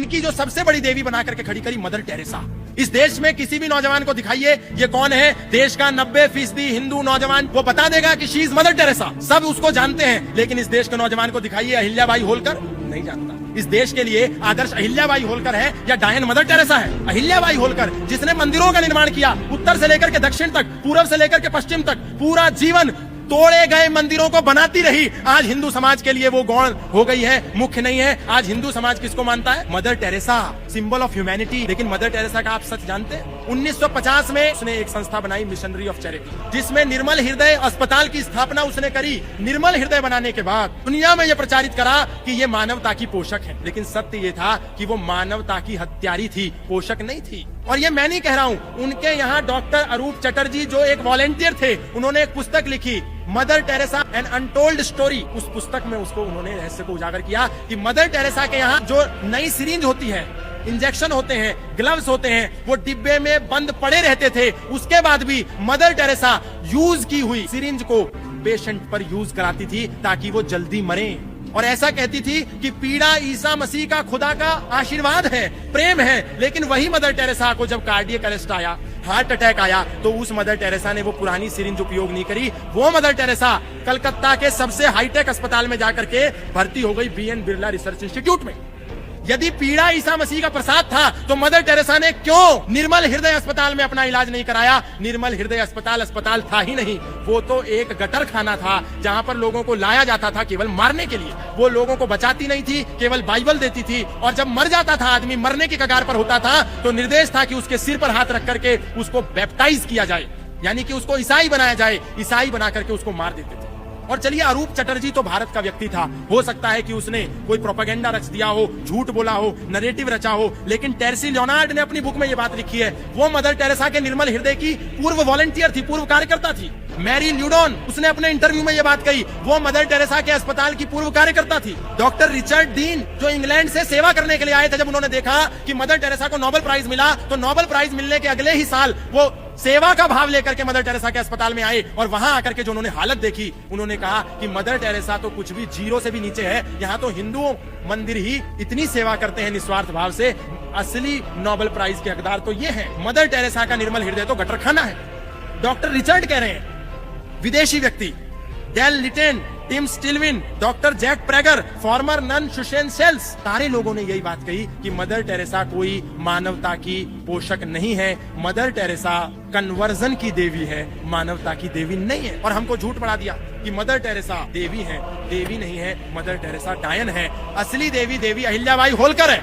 इनकी जो सबसे बड़ी देवी बना करके खड़ी करी मदर टेरेसा। इस देश में किसी भी नौजवान को दिखाइए ये कौन है, देश का 90% हिंदू नौजवान वो बता देगा कि शी इज मदर टेरेसा। सब उसको जानते हैं, लेकिन इस देश के नौजवान को दिखाइए अहिल्याबाई होलकर, नहीं जानता। इस देश के लिए आदर्श अहिल्याबाई होलकर है या डायन मदर टेरेसा है? अहिल्याबाई होलकर जिसने मंदिरों का निर्माण किया, उत्तर से लेकर के दक्षिण तक, पूर्व से लेकर के पश्चिम तक, पूरा जीवन तोड़े गए मंदिरों को बनाती रही। आज हिंदू समाज के लिए वो गौण हो गई है, मुख्य नहीं है। आज हिंदू समाज किसको मानता है? Mother Teresa, symbol of humanity. लेकिन मदर टेरेसा का आप सच जानते हैं? 1950 में उसने एक संस्था बनाई, मिशनरी ऑफ चैरिटी, जिसमें निर्मल हृदय अस्पताल की स्थापना उसने करी। निर्मल हृदय बनाने के बाद दुनिया में यह प्रचारित करा कि ये मानवता की पोषक है, लेकिन सत्य ये था कि वो मानवता की हत्यारी थी, पोषक नहीं थी। और ये मैं नहीं कह रहा हूँ, उनके यहाँ डॉक्टर अरूप चटर्जी जो एक वॉलेंटियर थे, उन्होंने एक पुस्तक लिखी, Mother Teresa an untold story. उस पुस्तक में उसको उन्होंने रहस्य को उजागर किया कि मदर टेरेसा के यहाँ जो नई सिरिंज होती है, इंजेक्शन होते हैं, ग्लव्स होते हैं, वो डिब्बे में बंद पड़े रहते थे। उसके बाद भी मदर टेरेसा यूज की हुई सिरिंज को पेशेंट पर यूज कराती थी ताकि वो जल्दी मरे। और ऐसा कहती थी कि पीड़ा ईसा मसीह का, खुदा का आशीर्वाद है, प्रेम है। लेकिन वही मदर टेरेसा को जब कार्डियक अरेस्ट आया, हार्ट अटैक आया, तो उस मदर टेरेसा ने वो पुरानी सिरिंज उपयोग नहीं करी। वो मदर टेरेसा कलकत्ता के सबसे हाईटेक अस्पताल में जाकर के भर्ती हो गई, BN बिरला रिसर्च इंस्टीट्यूट में। यदि पीड़ा ईसा मसीह का प्रसाद था तो मदर टेरेसा ने क्यों निर्मल हृदय अस्पताल में अपना इलाज नहीं कराया? निर्मल हृदय अस्पताल था ही नहीं, वो तो एक गटर खाना था जहां पर लोगों को लाया जाता था केवल मारने के लिए। वो लोगों को बचाती नहीं थी, केवल बाइबल देती थी। और जब मर जाता था आदमी, मरने की कगार पर होता था, तो निर्देश था कि उसके सिर पर हाथ रख करके उसको बैप्टाइज किया जाए, यानी कि उसको ईसाई बनाया जाए। ईसाई बना करके उसको मार देते थे। और चलिए, अरूप चटर्जी तो भारत का व्यक्ति था, हो सकता है कि उसने कोई प्रोपेगेंडा रच दिया हो, झूठ बोला हो, नरेटिव रचा हो, लेकिन टेरेसी लियोनार्ड ने अपनी बुक में ये बात लिखी है। वो मदर टेरेसा के निर्मल हृदय की पूर्व वॉलंटियर थी, पूर्व कार्यकर्ता थी। मैरी ल्यूडॉन, उसने अपने इंटरव्यू में ये बात कही, वो मदर टेरेसा के अस्पताल की पूर्व कार्यकर्ता थी। डॉक्टर रिचर्ड डीन, जो इंग्लैंड से सेवा करने के लिए आए थे, जब उन्होंने देखा कि मदर टेरेसा को नोबेल प्राइज मिला, तो नोबेल प्राइज मिलने के अगले ही साल वो सेवा का भाव लेकर के मदर टेरेसा के अस्पताल में आए। और वहां आकर के जो उन्होंने हालत देखी, उन्होंने कहा कि मदर टेरेसा तो कुछ भी जीरो से भी नीचे है, यहाँ तो हिंदू मंदिर ही इतनी सेवा करते हैं निस्वार्थ भाव से। असली नोबेल प्राइज के हकदार तो ये है। मदर टेरेसा का निर्मल हृदय तो गटर खाना है। डॉक्टर रिचर्ड कह रहे हैं, विदेशी व्यक्ति, Dale Litten, Tim Stillwin, doctor Jack Prager, former nun Shushen Sells, सारे लोगों ने यही बात कही कि मदर टेरेसा कोई मानवता की पोषक नहीं है। मदर टेरेसा कन्वर्जन की देवी है, मानवता की देवी नहीं है। और हमको झूठ पड़ा दिया कि मदर टेरेसा देवी है। देवी नहीं है, मदर टेरेसा डायन है। असली देवी अहिल्याबाई होलकर है।